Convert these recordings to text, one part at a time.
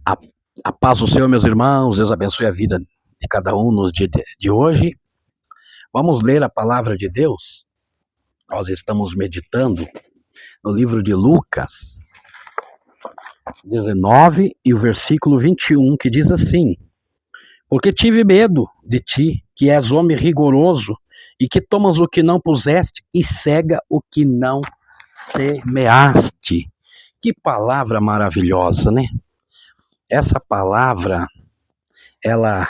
A, a paz do Senhor, meus irmãos, Deus abençoe a vida de cada um nos dias de hoje. Vamos ler a palavra de Deus. Nós estamos meditando no livro de Lucas 19 e o versículo 21, que diz assim: Porque tive medo de ti, que és homem rigoroso, e que tomas o que não puseste e cega o que não semeaste. Que palavra maravilhosa, né? Essa palavra, ela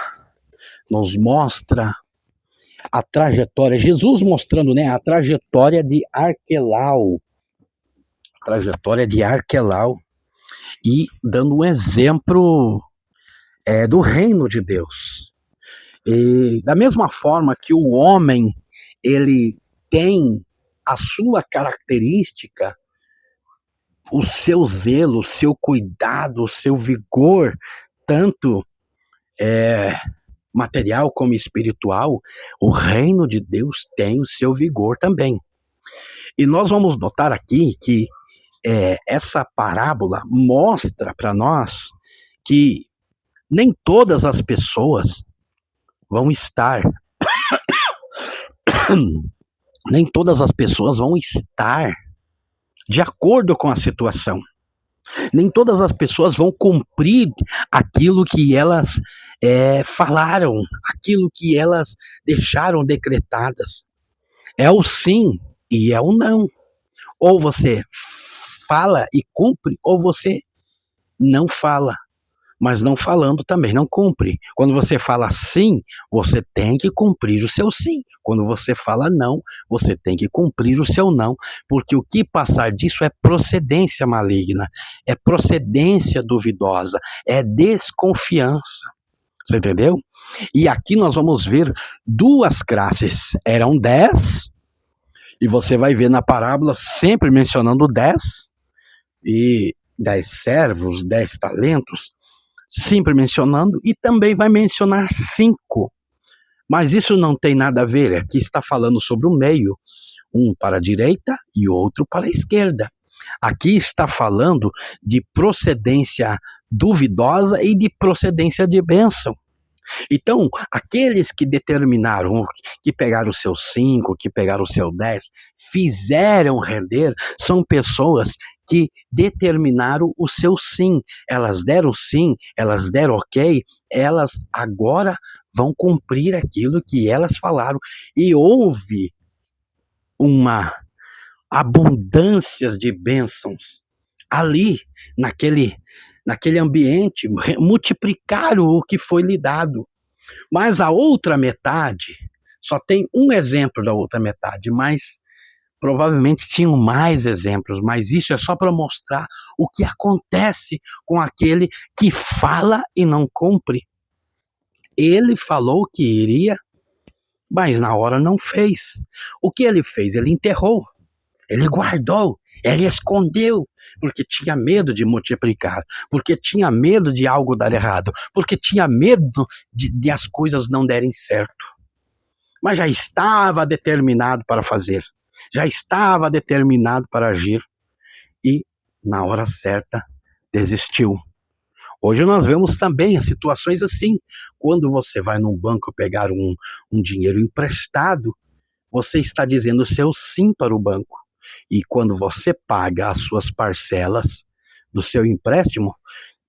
nos mostra a trajetória, Jesus mostrando, né, a trajetória de Arquelau, e dando um exemplo do reino de Deus. E da mesma forma que o homem, ele tem a sua característica, o seu zelo, o seu cuidado, o seu vigor, tanto material como espiritual, o reino de Deus tem o seu vigor também. E nós vamos notar aqui que essa parábola mostra para nós que nem todas as pessoas vão estar de acordo com a situação. Nem todas as pessoas vão cumprir aquilo que elas falaram, aquilo que elas deixaram decretadas. É o sim e é o não. Ou você fala e cumpre, ou você não fala. Mas não falando também não cumpre. Quando você fala sim, você tem que cumprir o seu sim. Quando você fala não, você tem que cumprir o seu não. Porque o que passar disso é procedência maligna, é procedência duvidosa, é desconfiança. Você entendeu? E aqui nós vamos ver duas classes. Eram 10, e você vai ver na parábola sempre mencionando 10, e 10 servos, 10 talentos, sempre mencionando, e também vai mencionar 5. Mas isso não tem nada a ver, aqui está falando sobre o meio, um para a direita e outro para a esquerda. Aqui está falando de procedência duvidosa e de procedência de bênção. Então, aqueles que determinaram, que pegaram o seu 5, que pegaram o seu 10, fizeram render, são pessoas que determinaram o seu sim. Elas deram sim, elas deram ok, elas agora vão cumprir aquilo que elas falaram. E houve uma abundância de bênçãos ali, naquele ambiente, multiplicaram o que foi lhe dado. Mas a outra metade, só tem um exemplo da outra metade, mas provavelmente tinham mais exemplos, mas isso é só para mostrar o que acontece com aquele que fala e não cumpre. Ele falou que iria, mas na hora não fez. O que ele fez? Ele enterrou, ele guardou, ele escondeu, porque tinha medo de multiplicar, porque tinha medo de algo dar errado, porque tinha medo de as coisas não derem certo. Mas já estava determinado para fazer, já estava determinado para agir, e na hora certa desistiu. Hoje nós vemos também situações assim, quando você vai num banco pegar um dinheiro emprestado, você está dizendo o seu sim para o banco. E quando você paga as suas parcelas do seu empréstimo,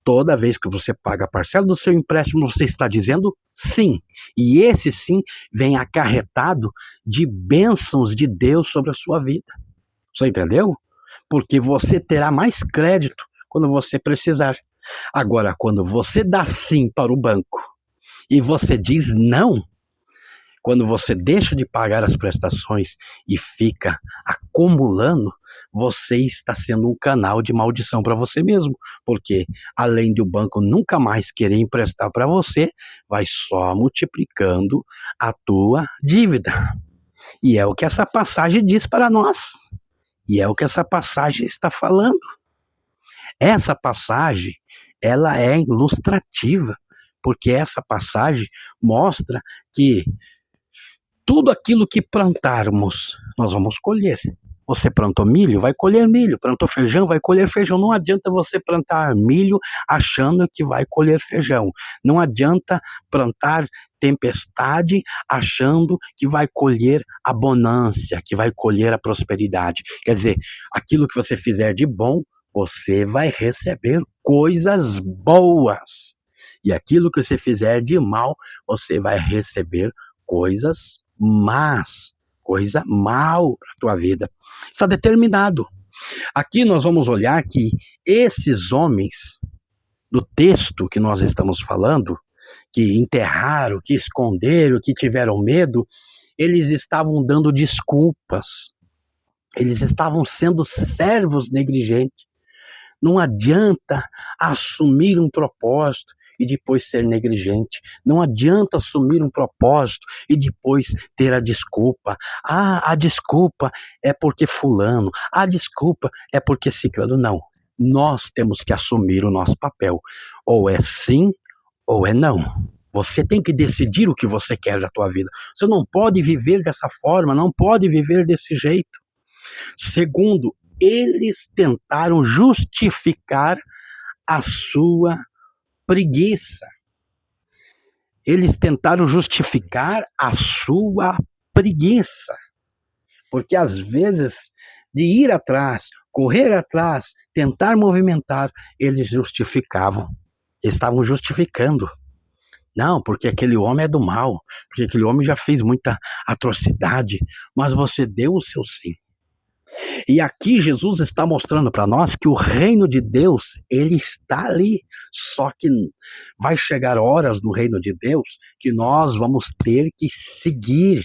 toda vez que você paga a parcela do seu empréstimo, você está dizendo sim. E esse sim vem acarretado de bênçãos de Deus sobre a sua vida. Você entendeu? Porque você terá mais crédito quando você precisar. Agora, quando você dá sim para o banco e você diz não, quando você deixa de pagar as prestações e fica acumulando, você está sendo um canal de maldição para você mesmo, porque além de o banco nunca mais querer emprestar para você, vai só multiplicando a tua dívida. E é o que essa passagem diz para nós. E é o que essa passagem está falando. Essa passagem, ela é ilustrativa, porque essa passagem mostra que tudo aquilo que plantarmos, nós vamos colher. Você plantou milho, vai colher milho. Plantou feijão, vai colher feijão. Não adianta você plantar milho achando que vai colher feijão. Não adianta plantar tempestade achando que vai colher a bonância, que vai colher a prosperidade. Quer dizer, aquilo que você fizer de bom, você vai receber coisas boas. E aquilo que você fizer de mal, você vai receber coisas más, coisa mal para a tua vida. Está determinado. Aqui nós vamos olhar que esses homens, do texto que nós estamos falando, que enterraram, que esconderam, que tiveram medo, eles estavam dando desculpas. Eles estavam sendo servos negligentes. Não adianta assumir um propósito e depois ser negligente. Não adianta assumir um propósito e depois ter a desculpa. Ah, a desculpa é porque fulano. A desculpa é porque ciclano. Não. Nós temos que assumir o nosso papel. Ou é sim ou é não. Você tem que decidir o que você quer da tua vida. Você não pode viver dessa forma, não pode viver desse jeito. Segundo, eles tentaram justificar a sua preguiça. Eles tentaram justificar a sua preguiça. Porque às vezes, de ir atrás, correr atrás, tentar movimentar, eles justificavam. Estavam justificando. Não, porque aquele homem é do mal, porque aquele homem já fez muita atrocidade, mas você deu o seu sim. E aqui Jesus está mostrando para nós que o reino de Deus, ele está ali. Só que vai chegar horas no reino de Deus que nós vamos ter que seguir.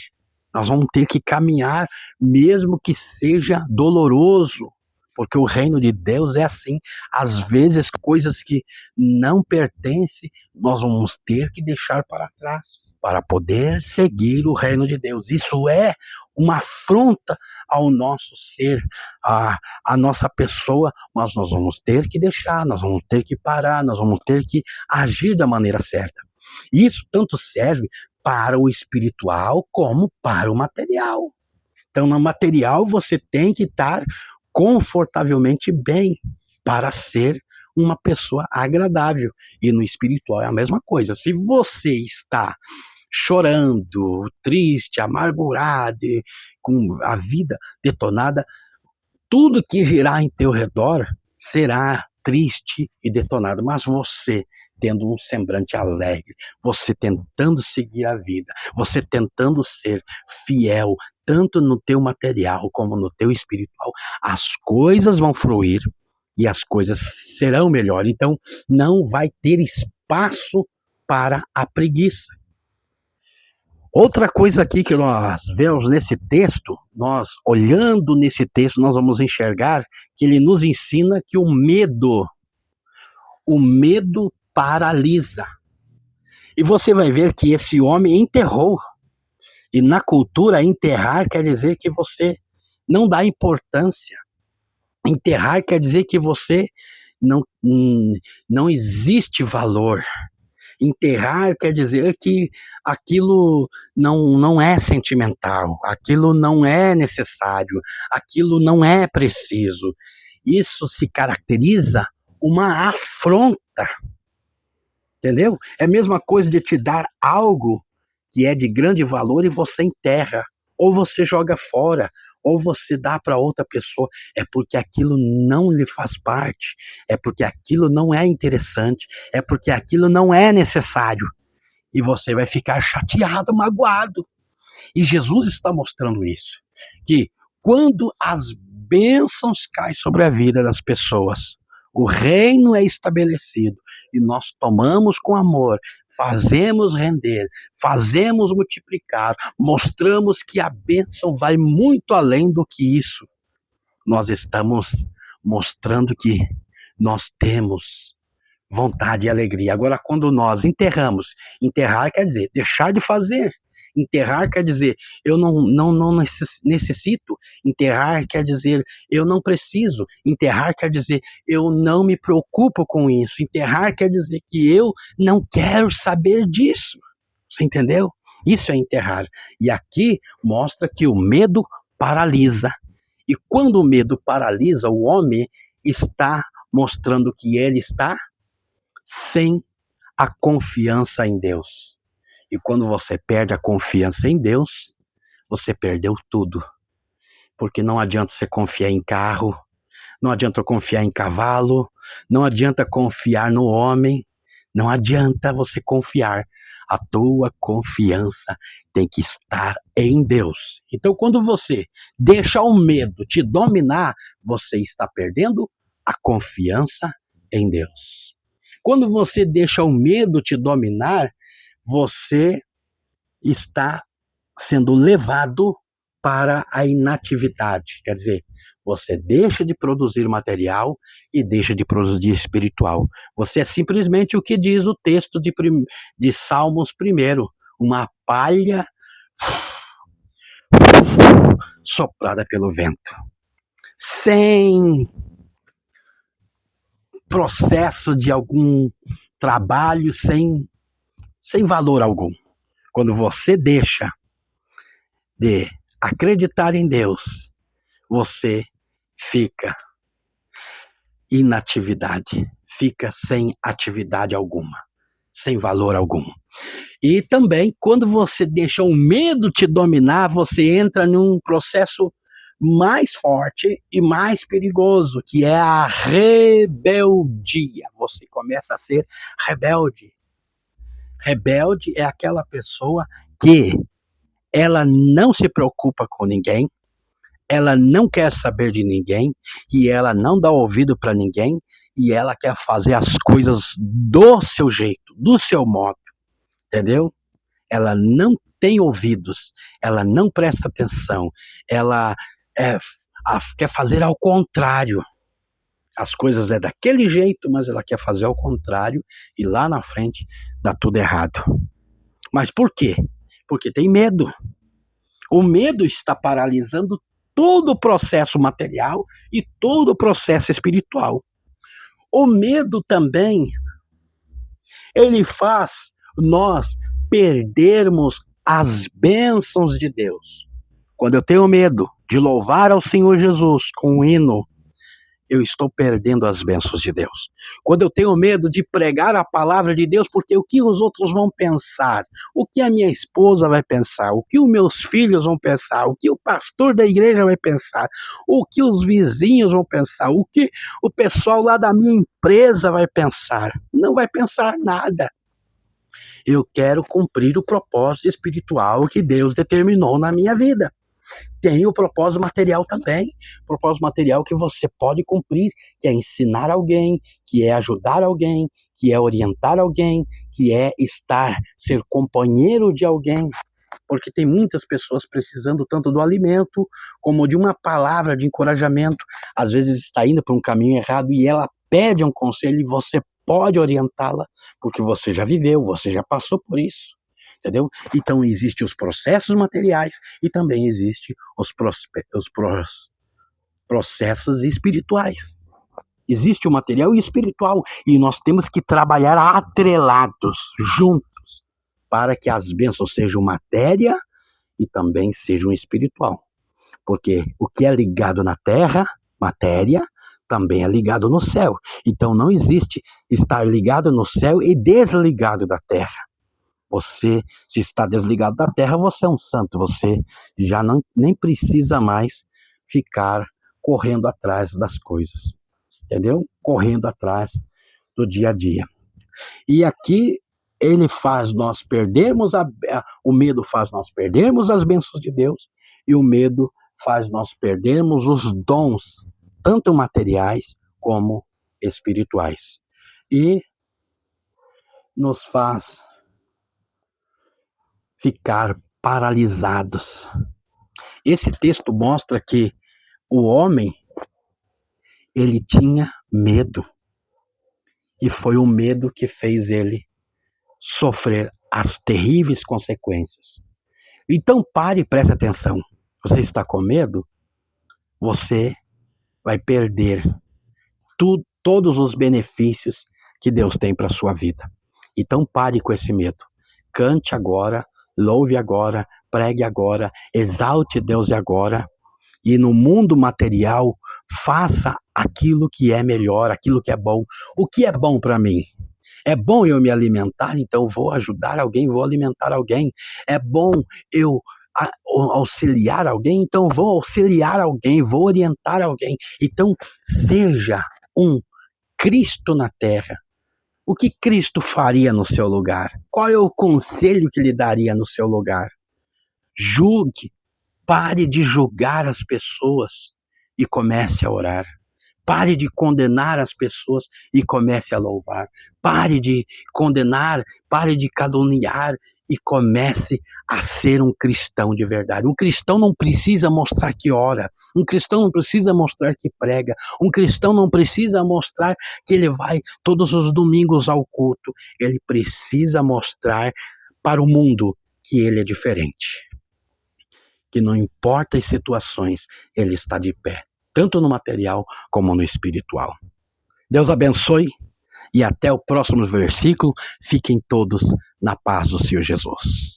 Nós vamos ter que caminhar, mesmo que seja doloroso. Porque o reino de Deus é assim. Às vezes, coisas que não pertencem, nós vamos ter que deixar para trás para poder seguir o reino de Deus. Isso é uma afronta ao nosso ser, à nossa pessoa, mas nós vamos ter que deixar, nós vamos ter que parar, nós vamos ter que agir da maneira certa. Isso tanto serve para o espiritual como para o material. Então, no material, você tem que estar confortavelmente bem para ser uma pessoa agradável. E no espiritual é a mesma coisa. Se você está chorando, triste, amargurado, com a vida detonada, tudo que girar em teu redor será triste e detonado, mas você tendo um semblante alegre, você tentando seguir a vida, você tentando ser fiel, tanto no teu material como no teu espiritual, as coisas vão fluir e as coisas serão melhores. Então, não vai ter espaço para a preguiça. Outra coisa aqui que nós vemos nesse texto, nós olhando nesse texto, nós vamos enxergar que ele nos ensina que o medo paralisa. E você vai ver que esse homem enterrou. E na cultura, enterrar quer dizer que você não dá importância. Enterrar quer dizer que você não existe valor. Enterrar quer dizer que aquilo não é sentimental, aquilo não é necessário, aquilo não é preciso. Isso se caracteriza uma afronta, entendeu? É a mesma coisa de te dar algo que é de grande valor e você enterra, ou você joga fora, ou você dá para outra pessoa. É porque aquilo não lhe faz parte, é porque aquilo não é interessante, é porque aquilo não é necessário. E você vai ficar chateado, magoado. E Jesus está mostrando isso, que quando as bênçãos caem sobre a vida das pessoas, o reino é estabelecido e nós tomamos com amor, fazemos render, fazemos multiplicar, mostramos que a bênção vai muito além do que isso. Nós estamos mostrando que nós temos vontade e alegria. Agora, quando nós enterramos, enterrar quer dizer deixar de fazer. Enterrar quer dizer eu não necessito. Enterrar quer dizer eu não preciso. Enterrar quer dizer eu não me preocupo com isso. Enterrar quer dizer que eu não quero saber disso. Você entendeu? Isso é enterrar. E aqui mostra que o medo paralisa. E quando o medo paralisa o homem, está mostrando que ele está sem a confiança em Deus. E quando você perde a confiança em Deus, você perdeu tudo. Porque não adianta você confiar em carro, não adianta confiar em cavalo, não adianta confiar no homem, não adianta você confiar. A tua confiança tem que estar em Deus. Então, quando você deixa o medo te dominar, você está perdendo a confiança em Deus. Quando você deixa o medo te dominar, você está sendo levado para a inatividade. Quer dizer, você deixa de produzir material e deixa de produzir espiritual. Você é simplesmente o que diz o texto de Salmos 1, uma palha soprada pelo vento. Sem processo de algum trabalho, sem valor algum. Quando você deixa de acreditar em Deus, você fica inatividade, fica sem atividade alguma, sem valor algum. E também, quando você deixa o medo te dominar, você entra num processo mais forte e mais perigoso, que é a rebeldia. Você começa a ser rebelde. Rebelde é aquela pessoa que ela não se preocupa com ninguém, ela não quer saber de ninguém, e ela não dá ouvido para ninguém, e ela quer fazer as coisas do seu jeito, do seu modo, entendeu? Ela não tem ouvidos, ela não presta atenção, ela quer fazer ao contrário. As coisas é daquele jeito, mas ela quer fazer ao contrário, e lá na frente dá tudo errado. Mas por quê? Porque tem medo. O medo está paralisando todo o processo material e todo o processo espiritual. O medo também, ele faz nós perdermos as bênçãos de Deus. Quando eu tenho medo de louvar ao Senhor Jesus com um hino, eu estou perdendo as bênçãos de Deus. Quando eu tenho medo de pregar a palavra de Deus, porque o que os outros vão pensar, o que a minha esposa vai pensar, o que os meus filhos vão pensar, o que o pastor da igreja vai pensar, o que os vizinhos vão pensar, o que o pessoal lá da minha empresa vai pensar, não vai pensar nada. Eu quero cumprir o propósito espiritual que Deus determinou na minha vida. Tem o propósito material também, propósito material que você pode cumprir, que é ensinar alguém, que é ajudar alguém, que é orientar alguém, que é ser companheiro de alguém, porque tem muitas pessoas precisando tanto do alimento, como de uma palavra de encorajamento, às vezes está indo para um caminho errado e ela pede um conselho e você pode orientá-la, porque você já viveu, você já passou por isso. Entendeu? Então, existem os processos materiais e também existem os processos espirituais. Existe o material e o espiritual, e nós temos que trabalhar atrelados, juntos, para que as bênçãos sejam matéria e também sejam espiritual. Porque o que é ligado na terra, matéria, também é ligado no céu. Então, não existe estar ligado no céu e desligado da terra. Você, se está desligado da terra, você é um santo, você já nem precisa mais ficar correndo atrás das coisas, entendeu? Correndo atrás do dia a dia. E aqui ele faz nós perdermos, o medo faz nós perdermos as bênçãos de Deus, e o medo faz nós perdermos os dons, tanto materiais como espirituais. E nos faz ficar paralisados. Esse texto mostra que o homem, ele tinha medo. E foi o medo que fez ele sofrer as terríveis consequências. Então pare e preste atenção. Você está com medo? Você vai perder todos os benefícios que Deus tem para a sua vida. Então pare com esse medo. Cante agora, louve agora, pregue agora, exalte Deus agora E no mundo material, faça aquilo que é melhor, aquilo que é bom. O que é bom para mim? É bom eu me alimentar, então vou ajudar alguém, vou alimentar alguém. É bom eu auxiliar alguém, então vou auxiliar alguém, vou orientar alguém. Então, seja um Cristo na terra. O que Cristo faria no seu lugar? Qual é o conselho que lhe daria no seu lugar? Julgue, pare de julgar as pessoas e comece a orar. Pare de condenar as pessoas e comece a louvar. Pare de condenar, pare de caluniar e comece a ser um cristão de verdade. Um cristão não precisa mostrar que ora. Um cristão não precisa mostrar que prega. Um cristão não precisa mostrar que ele vai todos os domingos ao culto. Ele precisa mostrar para o mundo que ele é diferente. Que não importa as situações, ele está de pé, tanto no material como no espiritual. Deus abençoe e até o próximo versículo. Fiquem todos na paz do Senhor Jesus.